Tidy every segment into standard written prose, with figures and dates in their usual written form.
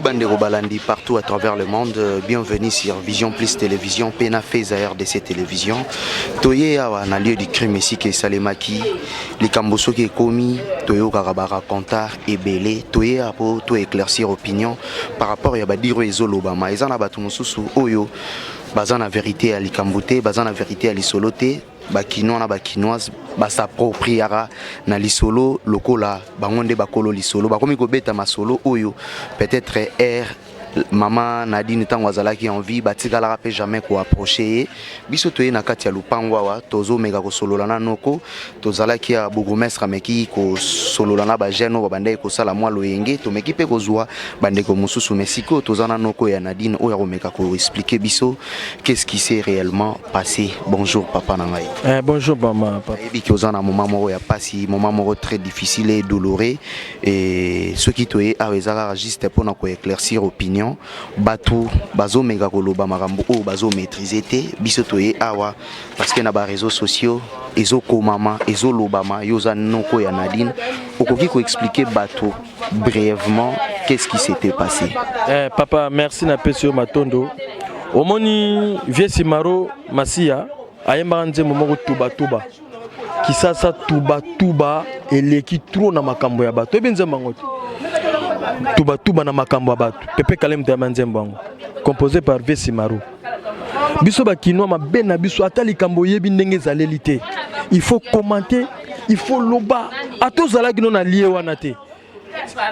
Bandero Balandi partout à travers le monde, bienvenue sur Vision Plus Télévision, Pena Feza RDC Télévision. Toye awa na lieu du crime ici qui est Salemaki, les Kamboso qui est commis, Toyo Karabara Konta et Belé, Toye apo to éclaircir opinion par rapport à Badiro et Zolobama. Ils en abattu mususu Oyo, bazan la vérité à l'Ikambote, bazan la vérité à l'Isolote. Bakinois na bakinoise basapropriara na lisolo lokola bangonde bakolo lisolo bakomi kobeta masolo oyo peut-être maman Nadine tango azalaki en vie batikala rappé jamais ko approcher biso toye na kati ya lupango wa tozo mega ko solola na noko tozalaki ya bourgmestre meki ko solola na ba jeune babande ko sala mwa loyenge to meki pe ko zwa bande ko mususu mesiko tozana noko ya Nadine oyo ko meka ko expliquer biso qu'est-ce qui s'est réellement passé. Bonjour papa nangai. Bonjour maman papa. Et bi kozana moment moko ya passé moment moko très difficile et douloureux et ce qui toye awezaka juste pour na ko éclaircir opinion Batu bazo mega koloba makambo o bazo maîtriser te biso toye awa parce que na ba réseaux sociaux ezo komama ezo lobama yoza noko ya Nadine okoki ko expliquer Batu brièvement qu'est-ce qui s'était passé. Papa merci na pesio matondo omoni vieux Simaro Masia ayemba nze momoko tuba kisasa tuba eleki trop na makambo ya bato ebenze mangoto tuba na makambo ya bato pepe kalem te manzembo bango composé par Vessi Maru biso ba kinwa mabe na biso atali kambo yebi ndenge zaleli te il faut commenter il faut loba atozala kino na lié wana te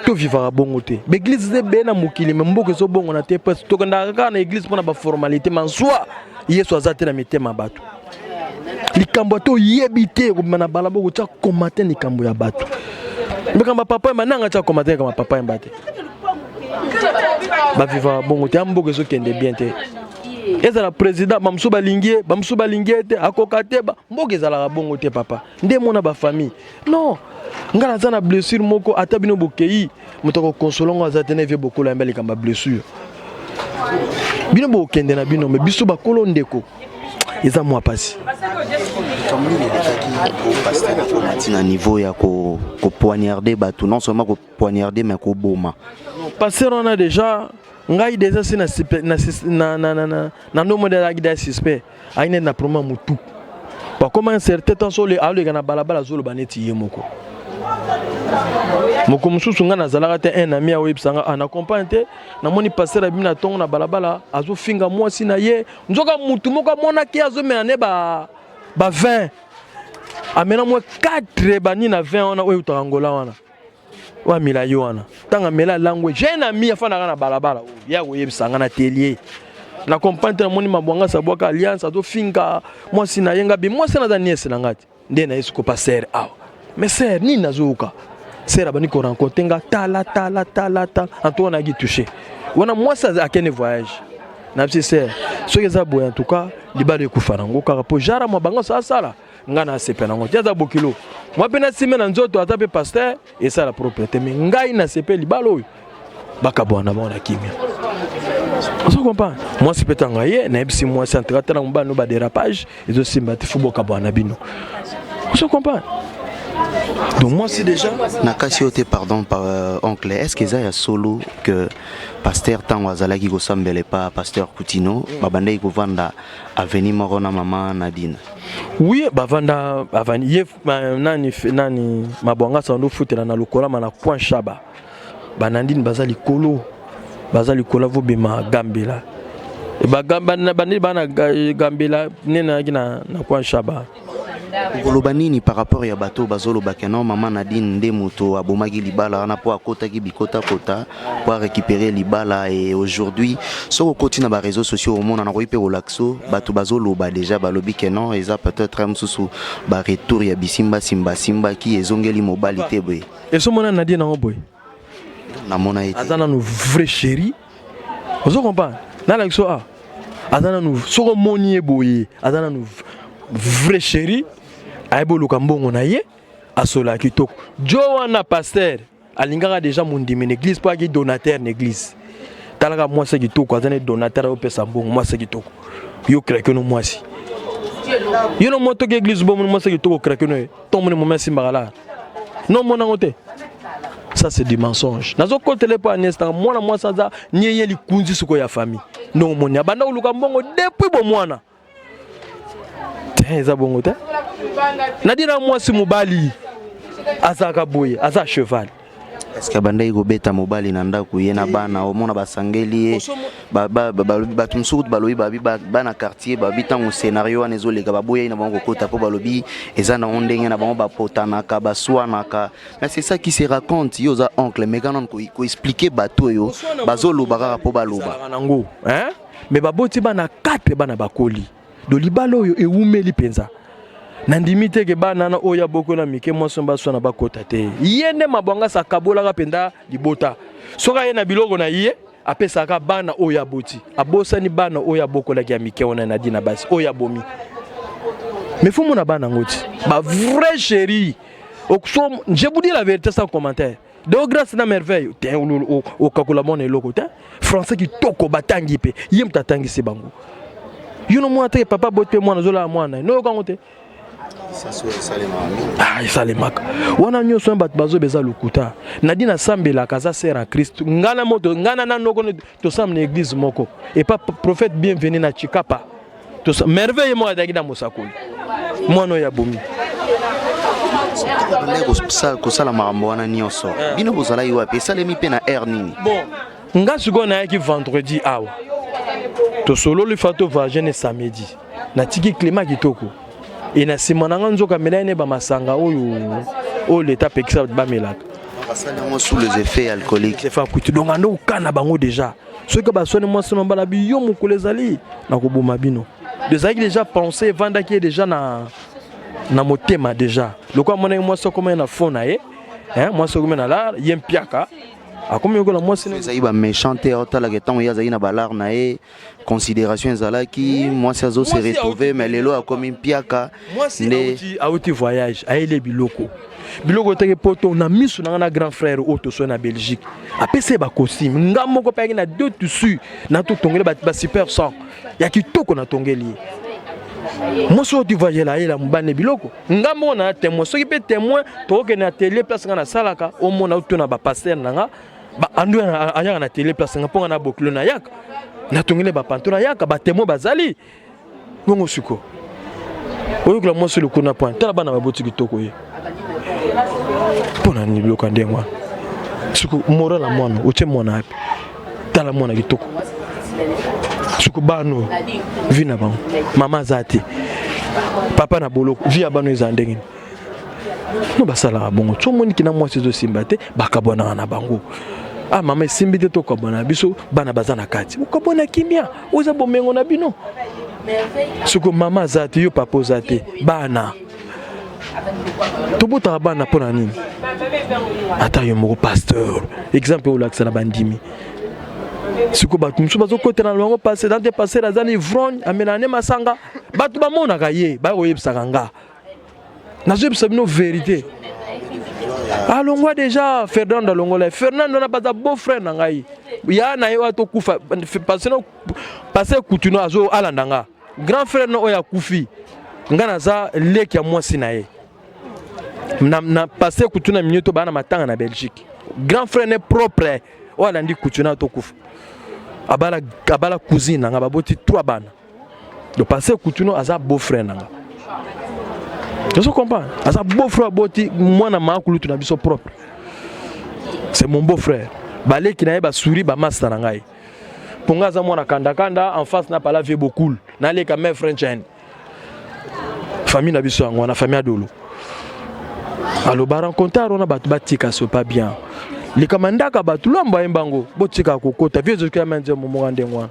to vivra bongo te l'église de bena mukili mboko so bongo na te parce to kanda na église pona ba formalité man soit yeso azate na mitema bato likambo to yebi te ko mana balabo ko tsa commenter likambo ya bato. Mais quand papa maintenant tu as commenté comme papa mbate ba viva bongo te amboke so kende bien te ezala président bamsuba lingie te akokate ba mboke ezala bongo te papa nde mona ba famille non ngala zana blessure moko atabino bokei mutoko consolongo azatene vie bokolo mbele kamba blessure bino bokende na bino mais biso bakolo ndeko eza moi passé na niveau ya ko poignarder batu non seulement ko poignarder mais ko boma passer on a déjà ngai déjà c'est na no modèle agida suspect aine na problème mutu ba comment un certain temps sur les ale kana balabala zolo baneti yemoko moko mususu nga nazalaka te un ami a websanga ana accompagner na moni passer na bina tongo na balabala azo finga mwasi na ye nzoka mutu moko mona ki azo mena ba 20 amena moi 4 bani na 20 ona oyo utangola wana wa mila yo wana tanga mela langue j'ai un ami afana na balabala ya websanga na telier na compagnie na moni mabwanga sabwaka alliance azo finga mwasi na yenga bi mwasi na daniese na ngati nde na yesu ko passer awa mais sœur ni nazuka sœur bani ko rencontrer nga tala Antoine a touché wana mwasi akene voyage na petit sœur so yeza boya en tout cas libale kufana ngo kaka po jara mabanga sala ngana sepena ngo jaza bokilo moi pena simena nzoto atape pasteur et ça la propriété mais ngai na sepe libalo bakabona bona kimia on se comprend moi c'est petanga ye na ebisi moi c'est entrer na mbano ba dérapage et aussi mbati fubo kabona bino on se comprend. Donc moi c'est déjà Nakassiote pardon par oncle est-ce que ça y a solo que pasteur tango azalaki ko sambele pas pasteur Coutinho babande ko vanda avenir morona maman Nadine. Oui bavanda avani yef nani mabwanga sando futela na lokola mana point shaba banandine bazali kolo vo bema gambela e bagamba na bana gambela nena na point shaba. Golobanini par rapport ya bateau bazolo bakeno maman Nadine nde moto abomaki libala na po akotaki bikota kota pour récupérer libala et aujourd'hui sur côté na ba réseaux sociaux au monde na ko ipe relaxo bateau bazolo ba déjà balobi kenon eza peut-être un sous ba retour ya bisimba simba qui ezongeli mobilité boy et so mona Nadine na boy na mona ete azana no vrai chéri vous comprenez na la so a azana no so monier boy azana no vrai chéri aibo lokambongo na ye asola kitoko Joana pasteur alingaka déjà mon dimi l'église pas qui donateur l'église talaka moi c'est kitoko azane donateur au pesa mbongo moi c'est kitoko yo kreke no moi si yo no moto que église bon moi c'est kitoko kreke no to mon mo merci mbala non mon ngote Ça c'est du mensonge. Nazo kotele pa nesta mwana mwasi za nyeye likunzi suko ya famille. Non moni abanda uluka mbongo depuis bo mwana. Eza bongo te. Nadira mwasi mobali azaka boye, aza cheval. Est-ce que banda iko beta mobali na ndako yena bana omona basangeli ba tumsuku balobi bana quartier babita mu scénario wana ezoleka baboya ina bango kota po balobi eza na ondenge na bango bapotana ka baswana ka. Mais c'est ça qui se raconte yoza oncle mais quand on ko expliquer bato yo bazolo baka po baloba nango hein mais baboti bana 4 bana bakoli do libalo yo eumeli penza. Nandimite ke bana na oya boko na mike mwaso mbaso na bakota te yende mabanga sakabola ka penda libota soka ye na biloko na ye apesa ka bana oya boti abosa ni bana oya boko la ya mike ona na dina basi oya bomi mais faut mon bana ngoti ba vrai chéri je vous dis la vérité sans commentaire de grâce na merveille te o kakula mona eloko te français qui toko batangi pe yem tatangi se bango yuno mo ate papa bote mwana zola mwana no kangote. Ah, isalemaka. Wana nyoso mbat bazo beza lukuta. Nadina sambela kaza sera Christ. Ngana moto ngana na noko to sam na église moko. Et pas prophète bienvenu na Chikapa. To merveille mo adaki na mosakoli. Mono ya bomi. Ko sala marambo wana nyoso. Bino bozala yo ape salemi pe na air nini. Bon, nga suko na ki vendredi awa. To solo le fato vagene samedi. Na tiki climat kitoko. Et na simananga nzoka melane ba masanga oyo o l'état pekisa ba melaka basala sous les effets alcooliques c'est fa kuti donc ando kana bango déjà ceux que ba sone moi sono bala bi yo mukolezali na ko boma bino déjà pensé vanda qui est déjà na motema déjà lokwa mona moi so comme na fona hein moi so comme na la yempiaka akomi ko la moi sene zaiba méchanté otala que tant ya zaina balar na considération ezalaki moi sazo se retrouver mais lelo a comme piaka ne auti voyage aile biloko teke poto na misu na grand frère auto so na Belgique apese ba costume ngamo ko pa na deux tissus na to tongele ba super sang ya kitoko na tongeli moi so tu voyage la ila mbane biloko ngamo na témoin so ki pe témoin to ke na télé place na salaka o mona auto na ba pasteur nga ba andu aya na télé place nga ponga na boklo na yaka na tongele ba pantora yaka ba témoin bazali bongo suko oyo kula moi sur le kuna point tala bana ba boti kitoko ye pona ni biloko ndengwa suko mora la mwana oche mwana hapi tala mwana kitoko suko bano vina bango mama zati papa na boloko via bano ezandengini no basala bongo tsomoni kina mwasi zo simbate bakabona na bango ah mama simbite to kabona biso bana bazana kati ukabona kimia uza bomengo na bino suko mama zati yo papa zati bana tobuta bana pona nini ata yo moko pasteur exemple olaxa na bandimi suko batu musu bazo kote na longo passer dans des passer la zani vron amenane masanga batu ba mona ka ye ba oyebsaka nga nazo bino vérité alongwa déjà Fernando Longola Fernando na baza beau frère na ngai ya na yo to kufa passer kutuno azo alandanga grand frère no oya kufi ngana za leki ya mwasi na ye na passer kutuna minyoto bana matanga na Belgique grand frère ne propre wala ndi kutuna to kufa abala cousine nga baboti 3 bana de passer kutuno aza beau frère nanga. Tu comprends? Asa beau frère boti mwana makulu tuna biso propre. C'est mon beau frère. Balé qui na ba souri ba master ngai. Ponga za mwana kanda en face na pala vie beaucoup. Na le ka mère French and famille na biso ngwana famille adolo. Alors ba rencontrer on a batika so pas bien. Les kamandaka batulamba embango botika kokota vieux que manje momo ngwa.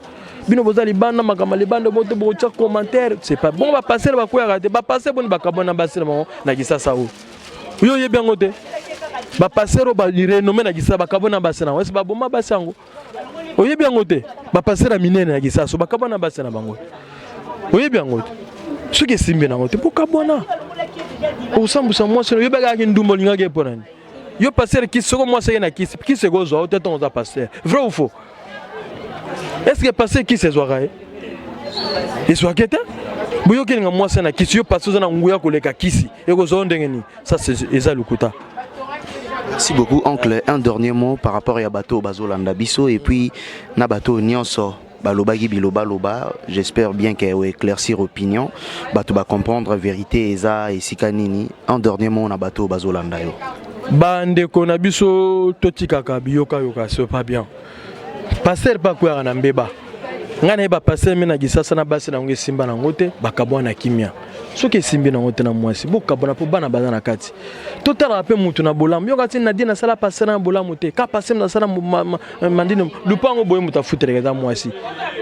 Bino bozali bana makama le bande bote bocha commentaire c'est pas bon va passer ba ko ya ba passer bon ba kabona basir mo na kisasa o yo ye bien ngote ba passer ba renommer na kisasa ba kabona basir na wesi ba boma basango o ye bien ngote ba passer a minene na kisasa ba kabona basir na bango o ye bien ngote ce qui simbi na ngote pour kabona o sambusa moi c'est yo ba ga ndumbo linga ke ponani yo passer qui soko moi c'est na qui se gozo o te ton za passer vrai ou faux? Est-ce que passer qui se soirée? Et soit qu'était? Boyo kelinga moi c'est na kisi yo passer na nguya koleka kisi. Eko zo ndengeni. Ça c'est eza lukuta. Merci beaucoup, oncle. Un dernier mot par rapport à Bato Bazolanda Biso et puis Nabato Nyonso. Balobagi biloba loba, j'espère bien qu'elle va éclaircir opinion. Bato va comprendre vérité eza et sikanini. Un dernier mot Nabato Bazolanda yo. Bande konabiso totikaka biyoka yoka c'est pas bien. Passer pas quoi na mbeba. Ngana ba passer mena gisasa na basi na ngwe simba na ngote bakabwana kimia. Soki simbi na ngote na mwasi bokabona po bana bazana kati. Totala pe mutu na bolamu yokati na dina sala passer na bolamu te ka passer na sala mandino lupango boye muta futere za mwasi.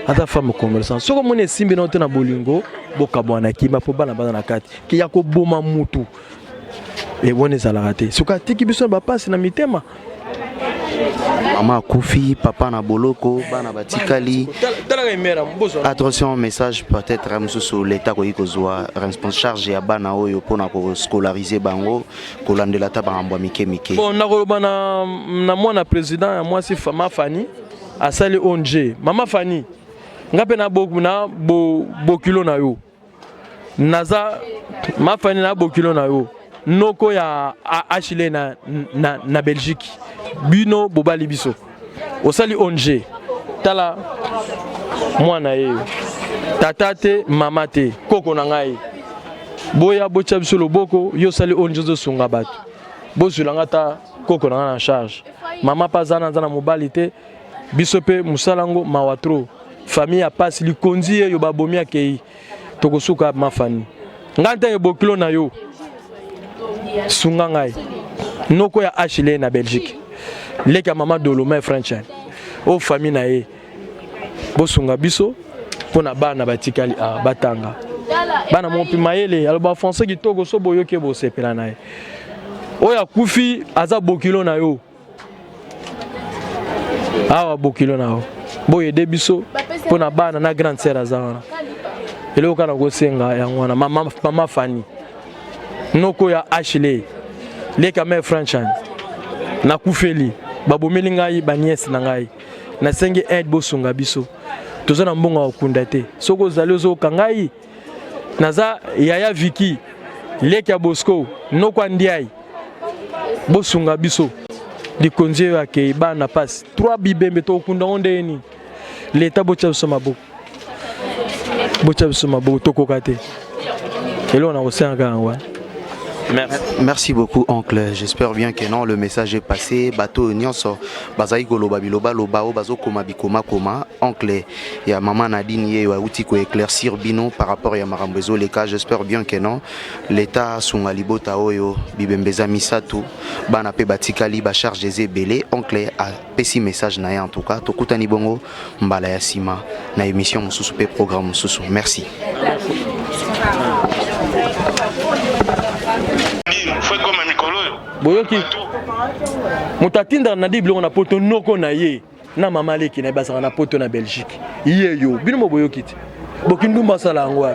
Ata femme commerçant. Soko mone simbi na ngote na bolingo bokabwana kimia po bana bazana kati. Ki yako boma mutu. Et bonne salarié. Soka tiki biso ba passe na mitema. Maman Koufi, papa na boloko, bana batikali. Attention, message peut-être sur l'état kozwa responsable charge ya bana oyo pona ko scolariser bango kolandela ta bamba mike mike. Bon nakoloba na mwana président ya moi si Mama Fani asali ONG. Mama Fani ngape na bokilo na yo. Naza Mama Fani na bokilo na yo. Noko ya Achille na Belgique. Bino bobali biso. Osali ONG. Tala mwana ye. Tata te mama te koko na ngai. Boya bocha biso loboko yo sali ONG zo sunga bato. Bozulanga ta koko na en charge. Mama pazana zana mobali te biso pe musalango mawatro. Famille a passe li konzi yo babomi akei. Tokosuka mafani. Nganta ye bokilo na yo. Sunga ngai. Noko ya Achille na Belgique. Leka mama Doloma French. O famille na ye. Bosunga biso pona bana batikali batanga. Bana mopi mayele aloba français kitoko so boyoke bo sepela na ye. Oya kufi aza bokilo na yo. Awa bokilo na yo. Boye de biso pona bana na grande sœur azana. Ele okana go senga ya ngwana mama Fani. Noko ya Ashley. Leka me French. Na kufeli babomeli ngai baniese na ngai na sengi aide bosunga biso tozana mbonga okunda te soko zali zo kangai naza yaya Viki Leka Bosco noko ndiai bosunga biso dikonje ya ke bana passe 3 bibembe to okunda ondeni leta bocha biso mabo tokoka te elo na osenga ngwa. Merci beaucoup, oncle. J'espère bien que non, le message est passé. Bato nyonso bazaiko loba biloba loba o bazo koma bikoma koma. Oncle, ya maman Nadine ye wa uti ko éclaircir bino par rapport ya marambezo les cas. J'espère bien que non. L'état sunga libota oyo bibembeza misatu bana pe batikali ba charge des belé. Oncle a pesi message na ya en tout cas. Tokutani bongo mbala ya sima na émission mususu pe programme mususu. Merci. Boyoki mutatinda na Bible on a poto noko na ye na mama leki na basaka na poto na Belgique ye yo bino mo boyoki ti bokindumba sala ngwa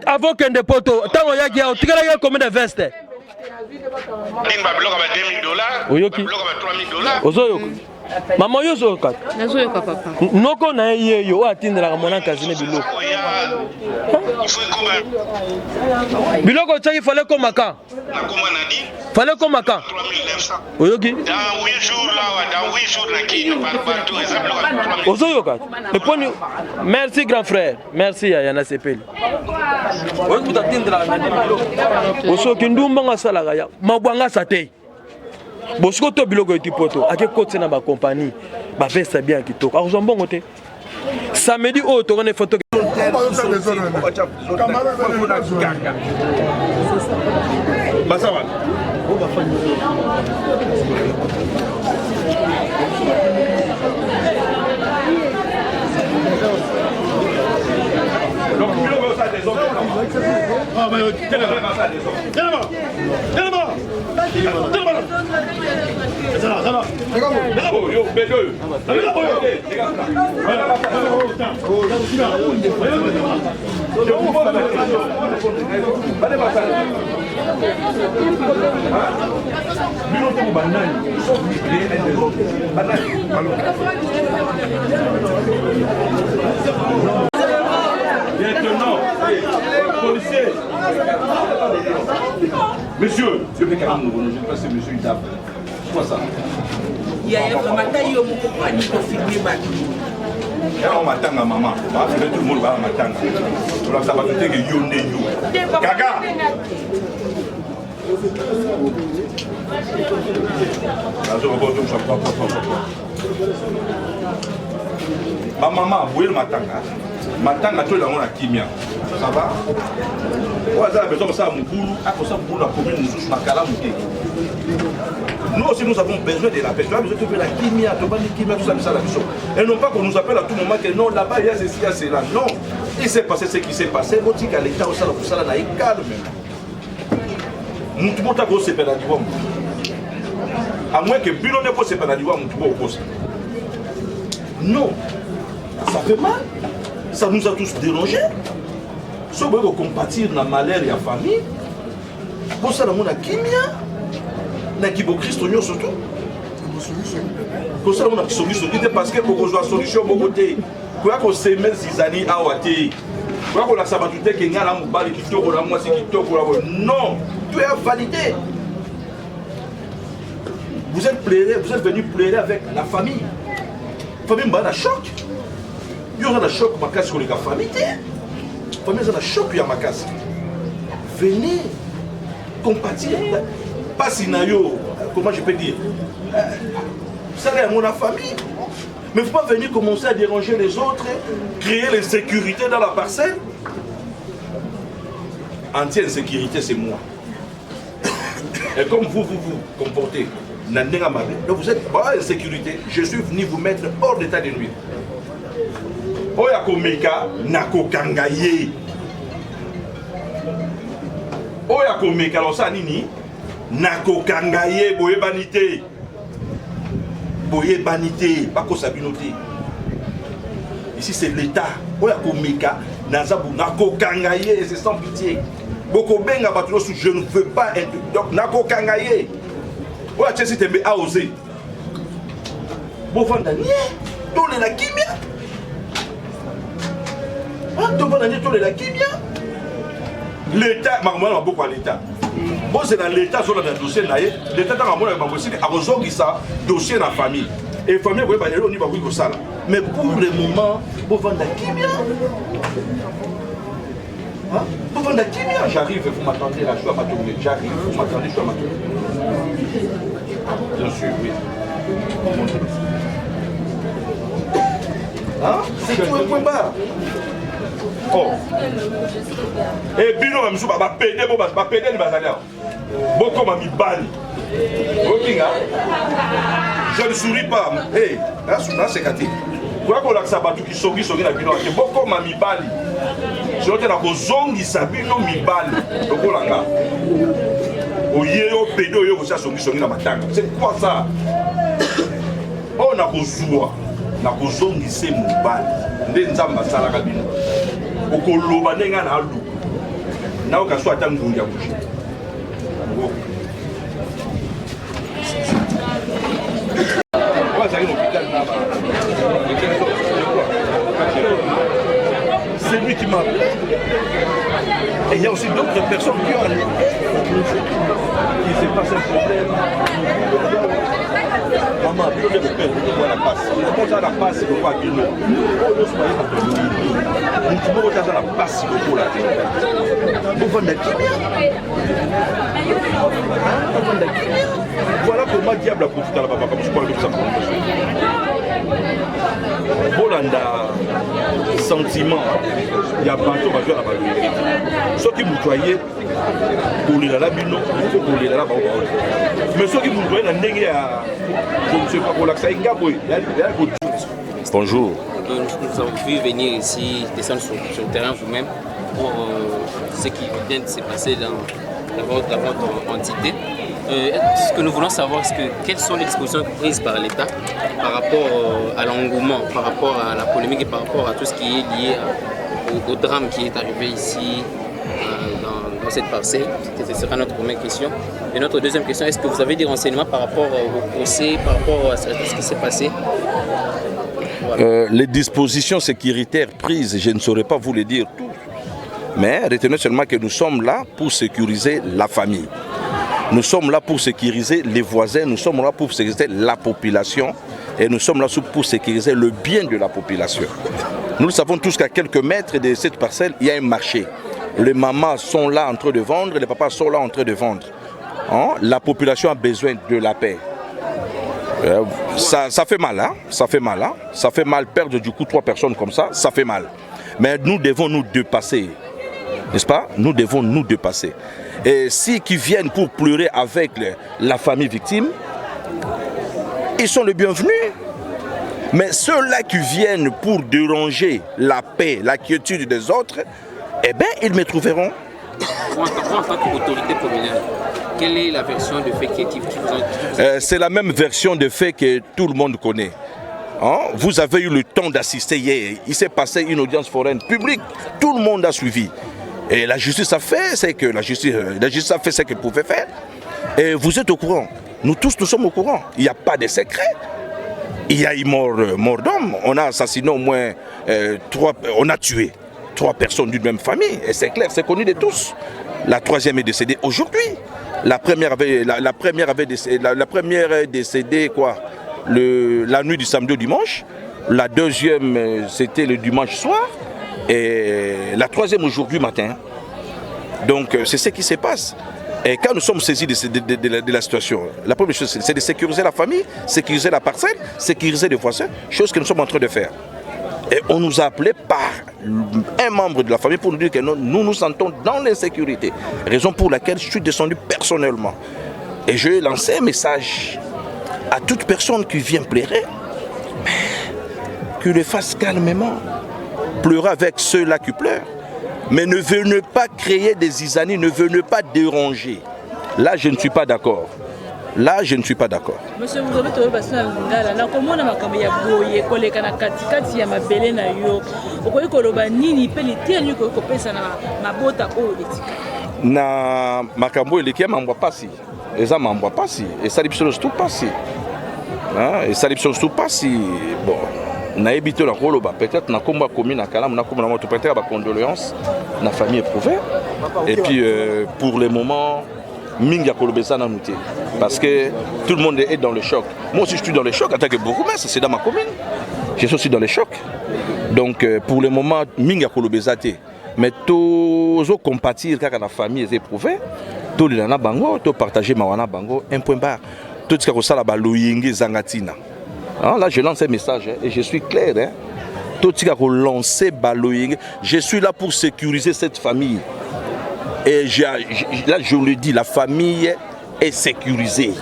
avant que de poto tango yaki ya otikala ya combien de veste ba bloka ba $2000 oyoki bloka ba $3000 ozoyoko mama yo zo kat nazoyoka papa noko na ye yo atindela mona kazine biloko biloko tchaki fallait comme makan na koma na di fallait comme makan 3900 oyoki dans 8 jours là dans 8 jours na kino par partout et ça bloka ozoyoka le point merci grand frère merci ya na sepeli oyo kutatindela na biloko osoki ndumba ngasala ya mabwanga sate bosiko to biloko etipoto ake kote na ba compagnie ba veste bien kitoko akozwa mbongo te samedi oyo tokone photo basawa Policier. Monsieur, je vais quand même nous renouveler parce que monsieur Idab. C'est quoi ça? Il y a un matin, il y a un peu de filmer. On m'attend à maman. Tout le monde va m'attendre. Alors ça va faire que you ne you. Gaga! Ma maman, vous voyez le matanga. Matanga, tu l'as on a kimia. Ça va? Vous avez besoin de ça, mon boulot. À cause de ça, pour la commune, nous sommes à Calamouté. Nous aussi, nous avons besoin de la paix. Tu as besoin de la kimia, de la kimia, tout ça, ça, la mission. Et non pas qu'on nous appelle à tout moment que non, là-bas, il y a ceci, il y a cela. Non. Il s'est passé ce qui s'est passé. Vous dites qu'à l'État, au salon, ça, là, il est calme. Nous, tout le monde a gros, c'est pénal. À moins que Bilo ne peut se pénal, non. Ça fait mal. Ça nous a tous dérangés. Si on veut compatir dans le malheur et la famille, pour ça, on a kimia. Na kibo Christo surtout. Comme ça on a solution parce que pour jouer solution bon côté. Quoi qu'on se met zizani awate. Quoi qu'on la sabatute que ngala mobali kitoko la moi c'est kitoko la non, tu es validé. Vous êtes venu pleurer avec la famille. Famille m'a choc. Il y aura un choc ma casse sur les famille. Famille a un choc il y a ma casse. Venez compatir. Pas si nayo, comment je peux dire, ça est mon famille. Mais il ne faut pas venir commencer à déranger les autres, créer l'insécurité dans la parcelle. Entière insécurité, c'est moi. Et comme vous comportez, donc vous êtes pas en sécurité, je suis venu vous mettre hors d'état de nuit. Oya komeka nako kangaye. Oya komeka alors nini? Nako kangaye boye banité. Boye banité, pas qu'on s'abinoté. Ici c'est l'État. Oya komeka nazabu nako kangaye, c'est sans pitié. Boko benga batulo sous je ne veux pas être. Donc nako kangaye. Oya tchesi tembe a osé. Bo vanda nie, tole la kimia. Ah, to vanda nie tole la kimia. L'État, maman a beaucoup à l'État. Bon, c'est dans l'État, sur le dossier, l'État a besoin de ça, dossier dans la famille. Et la famille, vous voyez, on y va oui ça. Mais pour le moment, vous vendez la kimia. Vous vendez la kimia. J'arrive, vous m'attendez là, je suis à ma tournée. J'arrive, vous m'attendez, je suis à ma tournée. Bien sûr, oui. Hein? C'est tout un point barre. Oh. Et Bino va me dire, va péder les bazaliens. Beaucoup m'a mis balle. Je ne souris pas. Hé, là, c'est gâté. Pourquoi qu'on a sabatou qui sont dans Bino? Beaucoup m'a mis balle. Je vais te dire que zone qui s'habille, non, mi balle. Donc, on a. Oye, au pédo, yo, ça, sont dans ma table. C'est quoi ça? On a besoin. On a besoin de ces mouballes. Des nzamba salaka bino. Okoloba nenga na lu. Na okaso atangu ya bushi. C'est lui qui m'a appelé. Et il y a aussi d'autres personnes qui ont allé. Il s'est passé un problème. Maman, il faut que vous la passe. Quand ça la passe, il faut pas qu'il nous. Nous pouvons la passe, il faut la passe. Vous vendez voilà comment diable a profité à la papa, comme je parle de ça. Bolanda, sentiment, il y a bateau, on va jouer à la balle. Ceux qui vous voyez, pour les labino, il faut pour les là-bas. Mais ceux qui vous voyez, je ne sais pas pour l'accès, il y a bonjour. Nous avons pu venir ici, descendre sur le terrain vous-même pour ce qui vient de se passer dans votre entité. Ce que nous voulons savoir, c'est quelles sont les dispositions prises par l'État par rapport à l'engouement, par rapport à la polémique et par rapport à tout ce qui est lié au drame qui est arrivé ici dans cette parcelle. Ce sera notre première question. Et notre deuxième question, est-ce que vous avez des renseignements par rapport au procès, par rapport à ce qui s'est passé? Voilà. Les dispositions sécuritaires prises, je ne saurais pas vous les dire tout. Mais retenez seulement que nous sommes là pour sécuriser la famille. Nous sommes là pour sécuriser les voisins, nous sommes là pour sécuriser la population et nous sommes là pour sécuriser le bien de la population. Nous savons tous qu'à quelques mètres de cette parcelle, il y a un marché. Les mamans sont là en train de vendre, les papas sont là en train de vendre. Hein? La population a besoin de la paix. Ça fait mal, hein? Ça fait mal, hein? Ça fait mal perdre du coup 3 personnes comme ça fait mal. Mais nous devons nous dépasser, n'est-ce pas? Nous devons nous dépasser. Et ceux qui viennent pour pleurer avec la famille victime, ils sont les bienvenus. Mais ceux-là qui viennent pour déranger la paix, la quiétude des autres, eh bien, ils me trouveront. En tant qu'autorité communale, quelle est la version de fait qui vous C'est la même version de fait que tout le monde connaît. Hein? Vous avez eu le temps d'assister hier. Il s'est passé une audience foraine publique. Tout le monde a suivi. Et la justice a fait ce que la justice a fait ce qu'elle pouvait faire. Et vous êtes au courant. Nous tous, nous sommes au courant. Il n'y a pas de secret. Il y a eu mort d'homme. On a assassiné au moins 3. On a tué 3 personnes d'une même famille. Et c'est clair, c'est connu de tous. La 3e est décédée aujourd'hui. La première est décédée quoi, la nuit du samedi au dimanche. La 2e, c'était le dimanche soir. Et la 3e aujourd'hui matin. Donc c'est ce qui se passe. Et quand nous sommes saisis de la situation, la première chose c'est de sécuriser la famille, sécuriser la parcelle, sécuriser les voisins, chose que nous sommes en train de faire. Et on nous a appelé par un membre de la famille pour nous dire que nous nous sentons dans l'insécurité. Raison pour laquelle je suis descendu personnellement. Et je vais lancer un message à toute personne qui vient pleurer, qu'il le fasse calmement. Pleurer avec ceux-là qui pleurent. Mais ne venez pas créer des zizanies, ne venez pas déranger. Là, je ne suis pas d'accord. Là, je ne suis pas d'accord. Monsieur, vous avez trouvé parce que comment on a cambié boye koleka na katikati ya mabele na yo. Okoyi koloba nini pe litenu ko kopesa na mabota o etika. Na makambo eleki mambwa pasi. Eza mambwa pasi. Et ça libso tout pasi. Hein? Et ça libso tout pasi. Bon. Naébité la roloba peut-être na komba commune na kala na komba na moto peut-être ba condoléances na famille éprouvée. Et puis pour le moment minga kolobesa na nouté parce que tout le monde est dans le choc. Moi aussi je suis dans le choc en tant que bourgmestre, c'est dans ma commune. Je suis aussi dans le choc. Donc pour le moment minga kolobesa té mais tous au compatir kaka na famille éprouvée, tous les na bango, tous partager mawana bango un point barre. Tout ce que ça la ba loyenge zangatina. Hein, là, je lance un message et je suis clair. Hein. Tout ce qui a lancé Baloying, je suis là pour sécuriser cette famille. Et là, je le dis, la famille est sécurisée.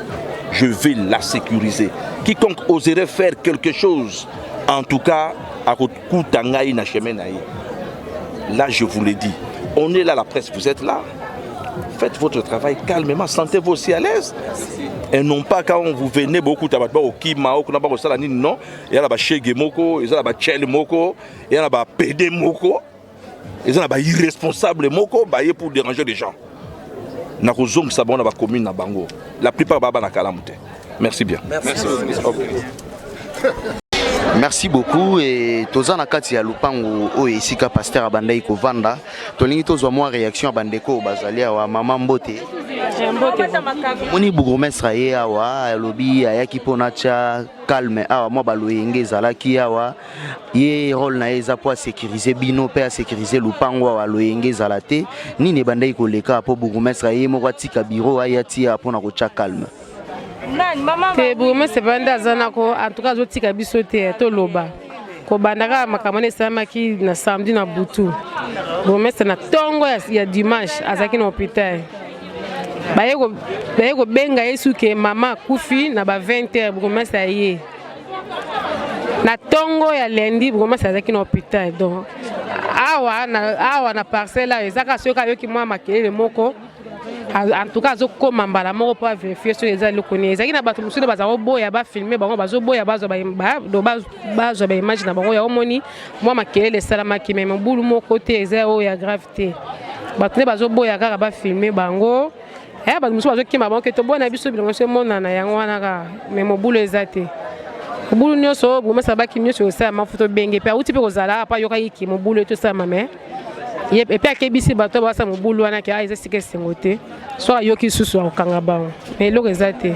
Je vais la sécuriser. Quiconque oserait faire quelque chose, en tout cas, à Koutangaï na chemenaï. Là, je vous le dis. On est là, la presse, vous êtes là. Faites votre travail calmement, sentez-vous aussi à l'aise. Et non pas quand vous venez beaucoup de au Kimao, qu'on n'a pas ça non, il y a la Chege Moko, il y a la Chel Moko, il y a la PD Moko, il y a la irresponsable Moko, pour déranger les gens. Na kozong sabon na ba commune na bango. La plupart baba na kalamute. Merci bien. Merci. Merci beaucoup et toza na kati ya lupango o esika pasteur abandai ko vanda tolingi tozwa mwa réaction abandeko bazalia wa mama Mbote moni bourgmestre ye awa lobi ayaki pona cha calme awa mwa baloyenge ezalaki awa ye rôle na eza po sécuriser bino pe sécuriser lupango awa loyenge ezalate nini bandai ko leka po bourgmestre ye moko atika bureau ayati pona ko cha calme. Te bourgmestre banda zanako en tout cas zotika biso te to loba ko bandaka makamane samaki na samedi na butu bourgmestre na tongo ya dimanche azaki na hôpital baye ko benga yesu ke mama kufi na ba 20h bourgmestre ye na tongo ya lundi bourgmestre azaki na hôpital donc awa na parcelle ezaka soka yoki mwa makelele moko. En tout cas, comme mbala moko pour vérifier sur les allo connaît. Ezaki na bato musude bazako boya ba filmer bango bazo boya bazo ba image na bango ya omoni moi makelele salama ki même bulu moko te eza o ya gravité. Bato ne bazo boya kaka ba filmer bango. Bato musude bazo kima bango ke to bona biso bilongo se mona na yango wana ka même bulu ezate. Bulu nyoso buma sabaki nyoso sa mafuto benge pe uti pe kozala pa yoka yiki mo bulu to sa mame. et puis akebisi bato basa mobulu wana ke aiza sike sengote so ayoki susu akanga bango mais eloko eza te